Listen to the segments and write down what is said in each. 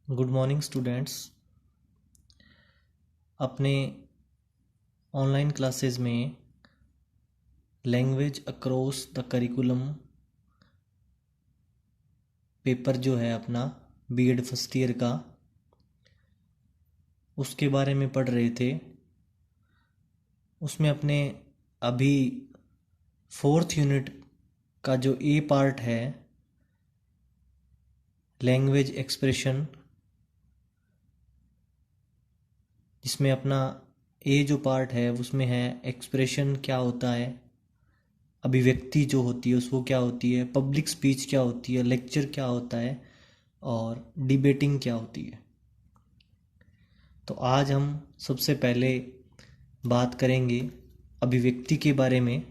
Good morning students. अपने online classes में language across the curriculum paper जो है अपना बीएड फर्स्ट ईयर का, उसके बारे में पढ़ रहे थे। उसमें अपने अभी फोर्थ यूनिट का जो ए पार्ट है, लैंग्वेज एक्सप्रेशन, जिसमें अपना ए जो पार्ट है उसमें है एक्सप्रेशन क्या होता है, अभिव्यक्ति जो होती है उसको क्या होती है, पब्लिक स्पीच क्या होती है, लेक्चर क्या होता है और डिबेटिंग क्या होती है। तो आज हम सबसे पहले बात करेंगे अभिव्यक्ति के बारे में।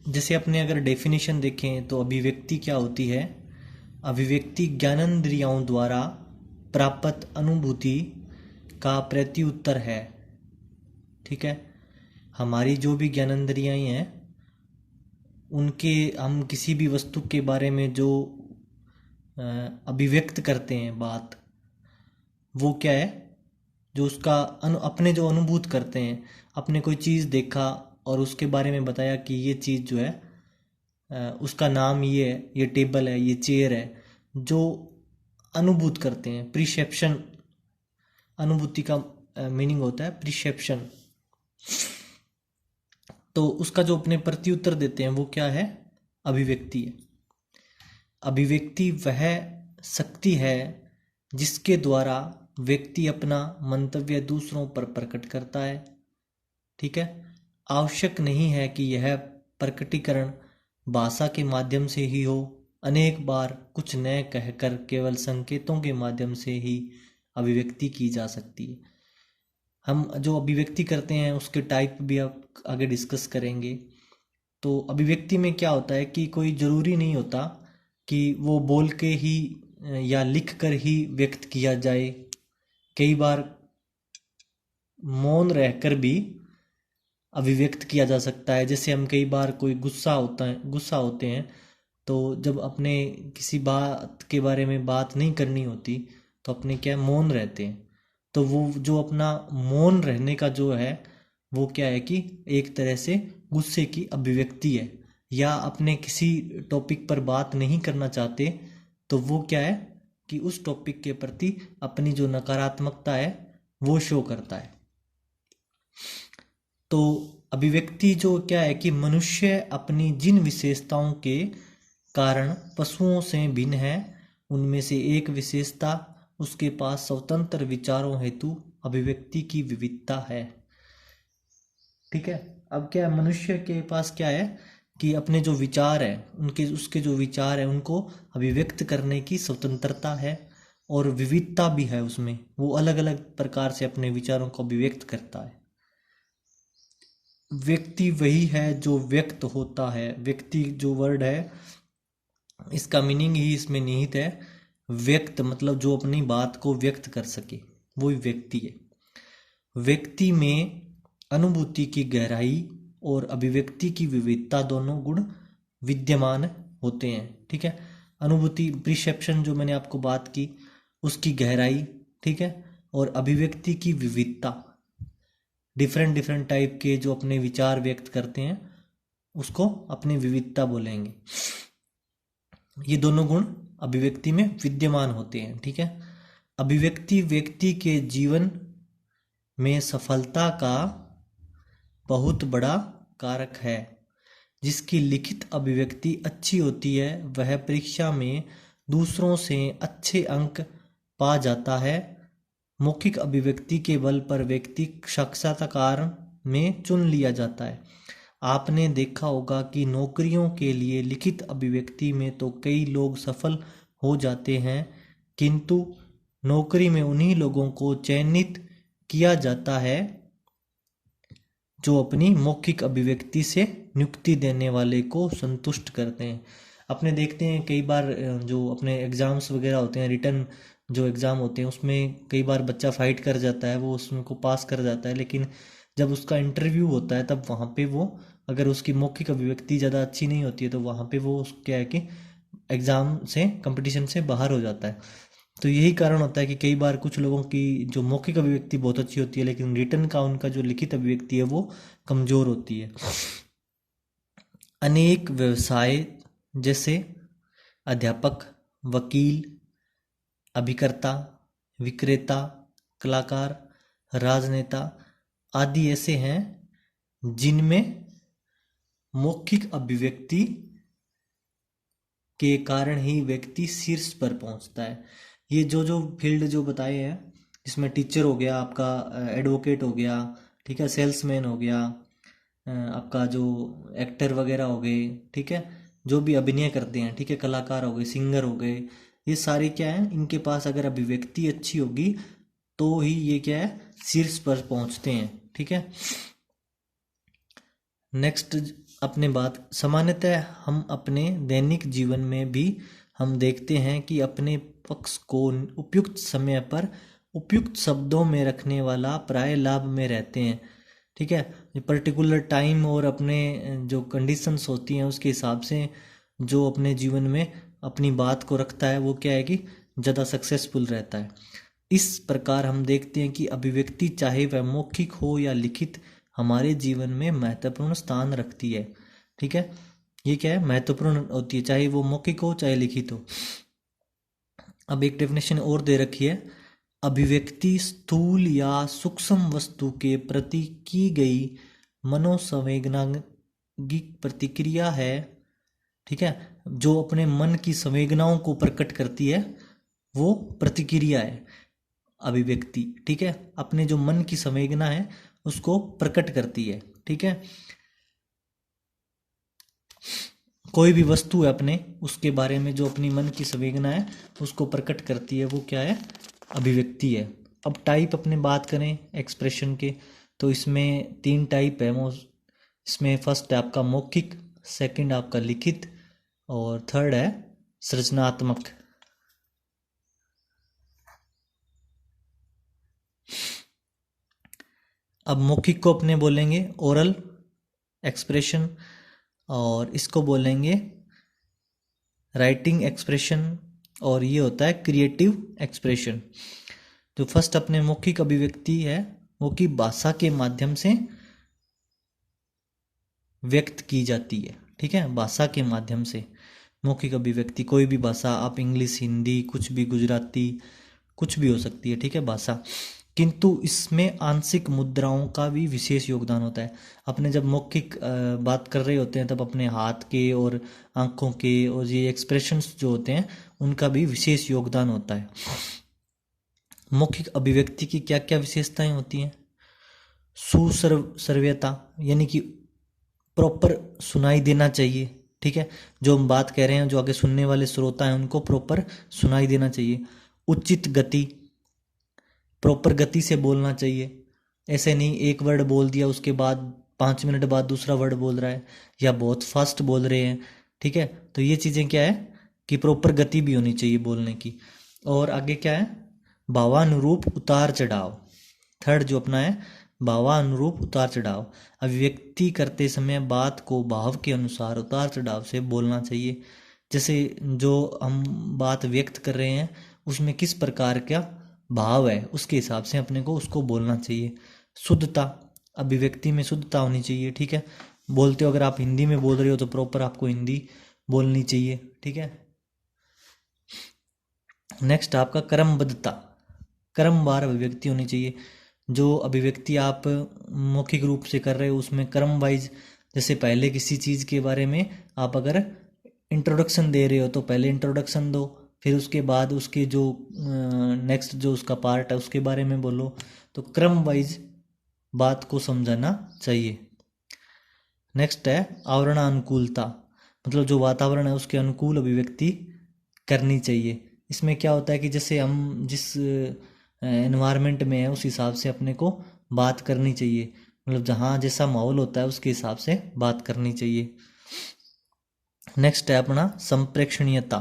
जैसे अपने अगर डेफिनेशन देखें तो अभिव्यक्ति क्या होती है। अभिव्यक्ति ज्ञानेंद्रियों द्वारा प्राप्त अनुभूति का प्रत्युत्तर है। ठीक है, हमारी जो भी ज्ञानेंद्रियाँ हैं उनके हम किसी भी वस्तु के बारे में जो अभिव्यक्त करते हैं बात, वो क्या है, जो उसका अपने जो अनुभूत करते हैं। अपने कोई चीज़ देखा और उसके बारे में बताया कि ये चीज़ जो है उसका नाम ये है, ये टेबल है, ये चेयर है, जो अनुभूत करते हैं। प्रिसेप्शन, अनुभूति का मीनिंग होता है प्रिसेप्शन। तो उसका जो अपने प्रत्युत्तर देते हैं वो क्या है, अभिव्यक्ति है। अभिव्यक्ति वह शक्ति है जिसके द्वारा व्यक्ति अपना मंतव्य दूसरों पर प्रकट करता है। ठीक है, आवश्यक नहीं है कि यह प्रकटीकरण भाषा के माध्यम से ही हो। अनेक बार कुछ न कहकर केवल संकेतों के माध्यम से ही अभिव्यक्ति की जा सकती है। हम जो अभिव्यक्ति करते हैं उसके टाइप भी आप आगे डिस्कस करेंगे। तो अभिव्यक्ति में क्या होता है कि कोई ज़रूरी नहीं होता कि वो बोल के ही या लिख कर ही व्यक्त किया जाए। कई बार मौन रहकर भी अभिव्यक्त किया जा सकता है। जैसे हम कई बार कोई गुस्सा होते हैं, तो जब अपने किसी बात के बारे में बात नहीं करनी होती तो अपने क्या मौन रहते हैं। तो वो जो अपना मौन रहने का जो है वो क्या है कि एक तरह से गुस्से की अभिव्यक्ति है। या अपने किसी टॉपिक पर बात नहीं करना चाहते तो वो क्या है कि उस टॉपिक के प्रति अपनी जो नकारात्मकता है वो शो करता है। तो अभिव्यक्ति जो क्या है कि मनुष्य अपनी जिन विशेषताओं के कारण पशुओं से भिन्न है, उनमें से एक विशेषता उसके पास स्वतंत्र विचारों हेतु अभिव्यक्ति की विविधता है। ठीक है, अब क्या है, मनुष्य के पास क्या है कि अपने जो विचार है उसके जो विचार है उनको अभिव्यक्त करने की स्वतंत्रता है और विविधता भी है उसमें। वो अलग अलग प्रकार से अपने विचारों को अभिव्यक्त करता है। व्यक्ति वही है जो व्यक्त होता है। व्यक्ति जो वर्ड है इसका मीनिंग ही इसमें निहित है। व्यक्त मतलब जो अपनी बात को व्यक्त कर सके, वो ही व्यक्ति है। व्यक्ति में अनुभूति की गहराई और अभिव्यक्ति की विविधता दोनों गुण विद्यमान होते हैं। ठीक है, अनुभूति प्रिसेप्शन जो मैंने आपको बात की उसकी गहराई, ठीक है, और अभिव्यक्ति की विविधता, डिफरेंट टाइप के जो अपने विचार व्यक्त करते हैं उसको अपनी विविधता बोलेंगे। ये दोनों गुण अभिव्यक्ति में विद्यमान होते हैं। ठीक है, अभिव्यक्ति व्यक्ति के जीवन में सफलता का बहुत बड़ा कारक है। जिसकी लिखित अभिव्यक्ति अच्छी होती है वह परीक्षा में दूसरों से अच्छे अंक पा जाता है। मौखिक अभिव्यक्ति के बल पर व्यक्ति साक्षात्कार में चुन लिया जाता है। आपने देखा होगा कि नौकरियों के लिए लिखित अभिव्यक्ति में तो कई लोग सफल हो जाते हैं, किंतु नौकरी में उन्हीं लोगों को चयनित किया जाता है जो अपनी मौखिक अभिव्यक्ति से नियुक्ति देने वाले को संतुष्ट करते हैं। अपने देखते हैं कई बार जो अपने एग्ज़ाम्स वगैरह होते हैं, रिटर्न जो एग्ज़ाम होते हैं उसमें कई बार बच्चा फाइट कर जाता है, वो उसमें को पास कर जाता है, लेकिन जब उसका इंटरव्यू होता है तब वहाँ पे वो अगर उसकी मौखिक अभिव्यक्ति ज़्यादा अच्छी नहीं होती है तो वहाँ पे वो क्या है कि एग्जाम से, कंपटीशन से बाहर हो जाता है। तो यही कारण होता है कि कई बार कुछ लोगों की जो मौखिक अभिव्यक्ति बहुत अच्छी होती है, लेकिन रिटर्न का उनका जो लिखित अभिव्यक्ति है वो कमजोर होती है। अनेक व्यवसाय जैसे अध्यापक, वकील, अभिकर्ता, विक्रेता, कलाकार, राजनेता आदि ऐसे हैं जिनमें मौखिक अभिव्यक्ति के कारण ही व्यक्ति शीर्ष पर पहुंचता है। ये जो जो फील्ड जो बताए हैं, जिसमें टीचर हो गया आपका, एडवोकेट हो गया, ठीक है, सेल्समैन हो गया, आपका जो एक्टर वगैरह हो गए, ठीक है, जो भी अभिनय करते हैं, ठीक है, कलाकार हो गए, सिंगर हो गए, ये सारे क्या है, इनके पास अगर अभिव्यक्ति अच्छी होगी तो ही ये क्या है, शीर्ष पर पहुंचते हैं। ठीक है, नेक्स्ट अपने बात, सामान्यतः हम अपने दैनिक जीवन में भी हम देखते हैं कि अपने पक्ष को उपयुक्त समय पर उपयुक्त शब्दों में रखने वाला प्राय लाभ में रहते हैं। ठीक है, पर्टिकुलर टाइम और अपने जो कंडीशंस होती हैं उसके हिसाब से जो अपने जीवन में अपनी बात को रखता है वो क्या है कि ज़्यादा सक्सेसफुल रहता है। इस प्रकार हम देखते हैं कि अभिव्यक्ति चाहे वह मौखिक हो या लिखित हमारे जीवन में महत्वपूर्ण स्थान रखती है। ठीक है, ये क्या है, महत्वपूर्ण होती है, चाहे वो मौखिक हो चाहे लिखित हो। अब एक डेफिनेशन और दे रखी है, अभिव्यक्ति स्थूल या सूक्ष्म वस्तु के प्रति की गई मनोसंवेदनात्मक प्रतिक्रिया है। ठीक है, जो अपने मन की संवेदनाओं को प्रकट करती है वो प्रतिक्रिया है अभिव्यक्ति। ठीक है, अपने जो मन की संवेदना है उसको प्रकट करती है। ठीक है, कोई भी वस्तु है अपने, उसके बारे में जो अपनी मन की संवेदना है उसको प्रकट करती है, वो क्या है, अभिव्यक्ति है। अब टाइप अपने बात करें एक्सप्रेशन के, तो इसमें 3 टाइप है। इसमें फर्स्ट है आपका मौखिक, सेकंड आपका लिखित, और थर्ड है सृजनात्मक। अब मौखिक को अपने बोलेंगे ओरल एक्सप्रेशन, और इसको बोलेंगे राइटिंग एक्सप्रेशन, और ये होता है क्रिएटिव एक्सप्रेशन। जो फर्स्ट अपने मौखिक अभिव्यक्ति है वो की भाषा के माध्यम से व्यक्त की जाती है। ठीक है, भाषा के माध्यम से मौखिक अभिव्यक्ति, कोई भी भाषा, आप इंग्लिश, हिंदी, कुछ भी, गुजराती, कुछ भी हो सकती है। ठीक है, भाषा, किंतु इसमें आंशिक मुद्राओं का भी विशेष योगदान होता है। अपने जब मौखिक बात कर रहे होते हैं तब अपने हाथ के और आंखों के और ये एक्सप्रेशंस जो होते हैं उनका भी विशेष योगदान होता है। मौखिक अभिव्यक्ति की क्या क्या विशेषताएं होती हैं, सुश्रव्यता, यानी कि प्रॉपर सुनाई देना चाहिए। ठीक है, जो हम बात कह रहे हैं, जो आगे सुनने वाले श्रोता हैं उनको प्रॉपर सुनाई देना चाहिए। उचित गति, प्रॉपर गति से बोलना चाहिए, ऐसे नहीं एक वर्ड बोल दिया उसके बाद 5 मिनट बाद दूसरा वर्ड बोल रहा है, या बहुत फास्ट बोल रहे हैं। ठीक है, तो ये चीज़ें क्या है कि प्रॉपर गति भी होनी चाहिए बोलने की। और आगे क्या है, भावानुरूप उतार चढ़ाव, थर्ड जो अपना है भावानुरूप उतार चढ़ाव। अभिव्यक्ति करते समय बात को भाव के अनुसार उतार चढ़ाव से बोलना चाहिए। जैसे जो हम बात व्यक्त कर रहे हैं उसमें किस प्रकार का भाव है उसके हिसाब से अपने को उसको बोलना चाहिए। शुद्धता, अभिव्यक्ति में शुद्धता होनी चाहिए। ठीक है, बोलते हो अगर आप हिंदी में बोल रहे हो तो प्रॉपर आपको हिंदी बोलनी चाहिए। ठीक है, नेक्स्ट आपका क्रमबद्धता, क्रमवार अभिव्यक्ति होनी चाहिए। जो अभिव्यक्ति आप मौखिक रूप से कर रहे हो उसमें क्रम वाइज, जैसे पहले किसी चीज़ के बारे में आप अगर इंट्रोडक्शन दे रहे हो तो पहले इंट्रोडक्शन दो, फिर उसके बाद उसके जो नेक्स्ट जो उसका पार्ट है उसके बारे में बोलो। तो क्रम वाइज बात को समझाना चाहिए। नेक्स्ट है आवरणानुकूलता, मतलब जो वातावरण है उसके अनुकूल अभिव्यक्ति करनी चाहिए। इसमें क्या होता है कि जैसे हम जिस एनवायरनमेंट में है उस हिसाब से अपने को बात करनी चाहिए, मतलब जहाँ जैसा माहौल होता है उसके हिसाब से बात करनी चाहिए। नेक्स्ट है अपना संप्रेक्षणीयता,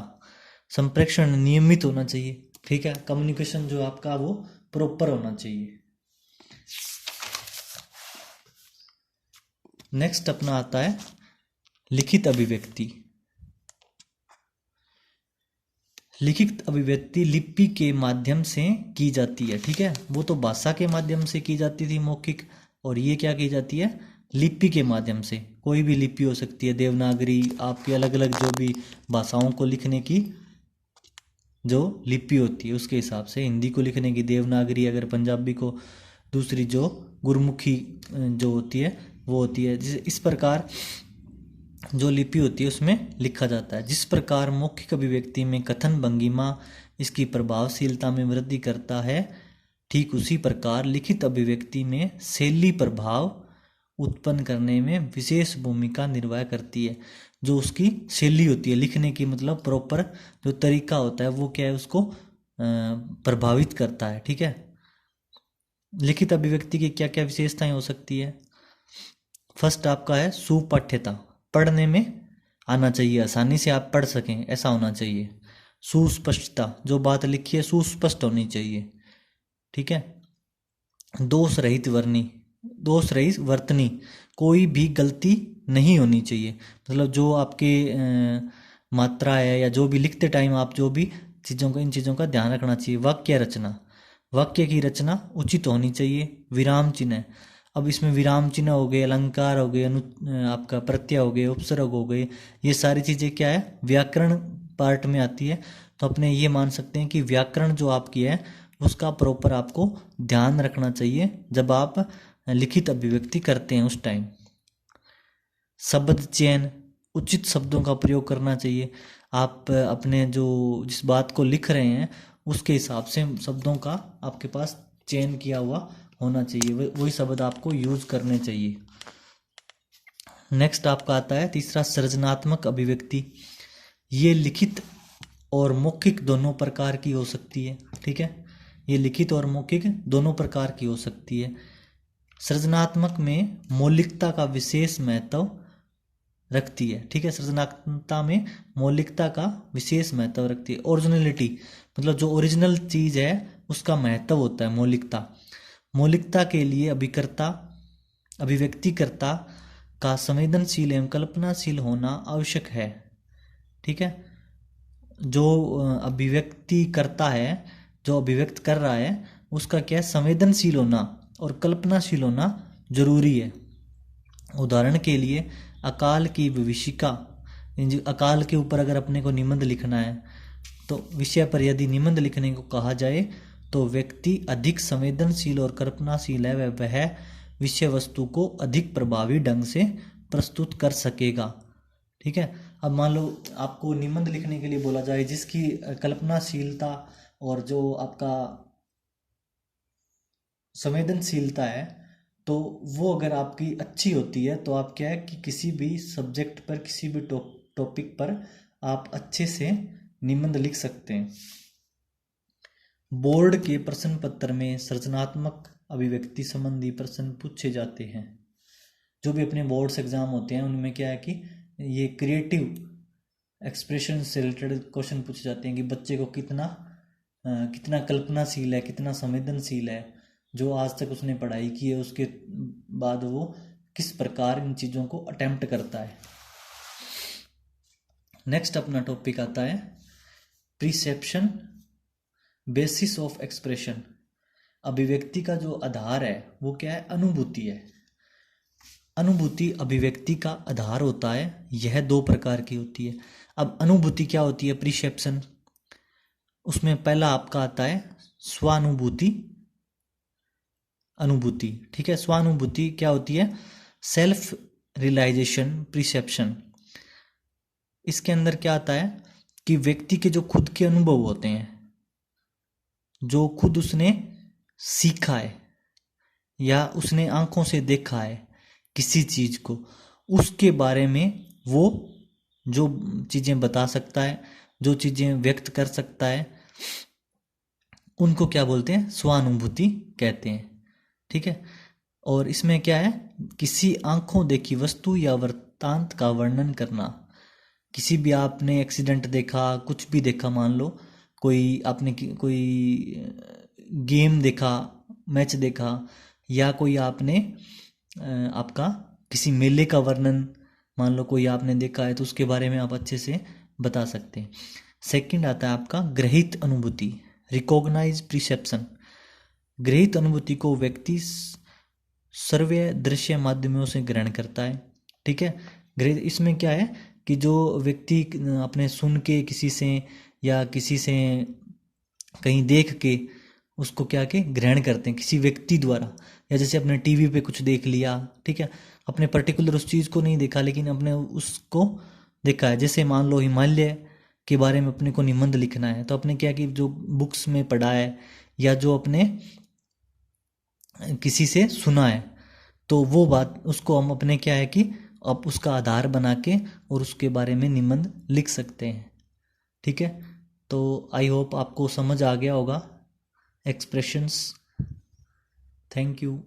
संप्रेक्षण नियमित होना चाहिए। ठीक है, कम्युनिकेशन जो आपका वो प्रॉपर होना चाहिए। नेक्स्ट अपना आता है लिखित अभिव्यक्ति। लिखित अभिव्यक्ति लिपि के माध्यम से की जाती है, ठीक है। वो तो भाषा के माध्यम से की जाती थी मौखिक, और ये क्या की जाती है, लिपि के माध्यम से। कोई भी लिपि हो सकती है, देवनागरी, आपकी अलग अलग जो भी भाषाओं को लिखने की जो लिपि होती है उसके हिसाब से, हिंदी को लिखने की देवनागरी, अगर पंजाबी को दूसरी जो गुरमुखी जो होती है वो होती है। जिस इस प्रकार जो लिपि होती है उसमें लिखा जाता है। जिस प्रकार मौखिक अभिव्यक्ति में कथन भंगिमा इसकी प्रभावशीलता में वृद्धि करता है, ठीक उसी प्रकार लिखित अभिव्यक्ति में शैली प्रभाव उत्पन्न करने में विशेष भूमिका निर्वाह करती है। जो उसकी शैली होती है लिखने की, मतलब प्रॉपर जो तरीका होता है वो क्या है, उसको प्रभावित करता है, ठीक है। लिखित अभिव्यक्ति की क्या क्या विशेषताएं हो सकती है। फर्स्ट आपका है सुपाठ्यता, पढ़ने में आना चाहिए, आसानी से आप पढ़ सकें ऐसा होना चाहिए। सुस्पष्टता, जो बात लिखी है सुस्पष्ट होनी चाहिए, ठीक है। दोष रहित वर्णी, दोष रहित वर्तनी, कोई भी गलती नहीं होनी चाहिए। मतलब जो आपके मात्रा है या जो भी लिखते टाइम आप जो भी चीज़ों को, इन चीज़ों का ध्यान रखना चाहिए। वाक्य रचना, वाक्य की रचना उचित होनी चाहिए। विराम चिन्ह, अब इसमें विराम चिन्ह हो गए, अलंकार हो गए, आपका प्रत्यय हो गए, उपसर्ग हो गए, ये सारी चीज़ें क्या है, व्याकरण पार्ट में आती है। तो अपने ये मान सकते हैं कि व्याकरण जो आपकी है उसका प्रॉपर आपको ध्यान रखना चाहिए जब आप लिखित अभिव्यक्ति करते हैं उस टाइम। शब्द चयन, उचित शब्दों का प्रयोग करना चाहिए। आप अपने जो जिस बात को लिख रहे हैं उसके हिसाब से शब्दों का आपके पास चयन किया हुआ होना चाहिए, वही शब्द आपको यूज करने चाहिए। नेक्स्ट आपका आता है तीसरा, सृजनात्मक अभिव्यक्ति। ये लिखित और मौखिक दोनों प्रकार की हो सकती है, ठीक है। ये लिखित और मौखिक दोनों प्रकार की हो सकती है। सृजनात्मक में मौलिकता का विशेष महत्व रखती है, ठीक है। सृजनात्मकता में मौलिकता का विशेष महत्व रखती है। ओरिजिनलिटी, मतलब जो ओरिजिनल चीज है उसका महत्व होता है मौलिकता। मौलिकता के लिए अभिकर्ता, अभिव्यक्तिकर्ता का संवेदनशील एवं कल्पनाशील होना आवश्यक है, ठीक है। जो अभिव्यक्ति करता है, जो अभिव्यक्त कर रहा है, उसका क्या है, संवेदनशील होना और कल्पनाशील होना जरूरी है। उदाहरण के लिए अकाल की विभीषिका, अकाल के ऊपर अगर अपने को निबंध लिखना है तो विषय पर यदि निबंध लिखने को कहा जाए तो व्यक्ति अधिक संवेदनशील और कल्पनाशील है, वह विषय वस्तु को अधिक प्रभावी ढंग से प्रस्तुत कर सकेगा, ठीक है। अब मान लो आपको निबंध लिखने के लिए बोला जाए जिसकी कल्पनाशीलता और जो आपका संवेदनशीलता है, तो वो अगर आपकी अच्छी होती है तो आप क्या है कि किसी भी सब्जेक्ट पर, किसी भी टॉपिक पर आप अच्छे से निबंध लिख सकते हैं। बोर्ड के प्रश्न पत्र में सृजनात्मक अभिव्यक्ति संबंधी प्रश्न पूछे जाते हैं। जो भी अपने बोर्ड्स एग्जाम होते हैं उनमें क्या है कि ये क्रिएटिव एक्सप्रेशन से रिलेटेड क्वेश्चन पूछे जाते हैं कि बच्चे को कितना कल्पनाशील है, कितना संवेदनशील है, जो आज तक उसने पढ़ाई की है उसके बाद वो किस प्रकार इन चीज़ों को अटेम्प्ट करता है। नेक्स्ट अपना टॉपिक आता है प्रिसेप्शन बेसिस ऑफ एक्सप्रेशन। अभिव्यक्ति का जो आधार है वो क्या है, अनुभूति है। अनुभूति अभिव्यक्ति का आधार होता है। यह दो प्रकार की होती है। अब अनुभूति क्या होती है, प्रिसेप्शन, उसमें पहला आपका आता है स्वानुभूति, अनुभूति, ठीक है। स्वानुभूति क्या होती है, सेल्फ रियलाइजेशन प्रिसेप्शन। इसके अंदर क्या आता है कि व्यक्ति के जो खुद के अनुभव होते हैं, जो खुद उसने सीखा है या उसने आंखों से देखा है किसी चीज को, उसके बारे में वो जो चीजें बता सकता है, जो चीजें व्यक्त कर सकता है, उनको क्या बोलते हैं, स्वानुभूति कहते हैं, ठीक है। और इसमें क्या है, किसी आंखों देखी वस्तु या वृत्तांत का वर्णन करना। किसी भी आपने एक्सीडेंट देखा, कुछ भी देखा, मान लो कोई आपने कोई गेम देखा, मैच देखा, या कोई आपने आपका किसी मेले का वर्णन मान लो कोई आपने देखा है तो उसके बारे में आप अच्छे से बता सकते हैं। सेकंड आता है आपका ग्रहित अनुभूति, रिकॉग्नाइज प्रिसेप्शन। ग्रहित अनुभूति को व्यक्ति श्रव्य दृश्य माध्यमों से ग्रहण करता है। ठीक है, ग्रहित इसमें क्या है कि जो व्यक्ति अपने सुन के किसी से या किसी से कहीं देख के उसको क्या के ग्रहण करते हैं किसी व्यक्ति द्वारा, या जैसे अपने टीवी पे कुछ देख लिया, ठीक है, अपने पर्टिकुलर उस चीज़ को नहीं देखा लेकिन अपने उसको देखा है। जैसे मान लो हिमालय के बारे में अपने को निबंध लिखना है तो अपने क्या कि जो बुक्स में पढ़ा है या जो अपने किसी से सुना है तो वो बात उसको हम अपने क्या है कि अब उसका आधार बना के और उसके बारे में निबंध लिख सकते हैं। ठीक है, तो आई होप आपको समझ आ गया होगा एक्सप्रेशंस। Thank you.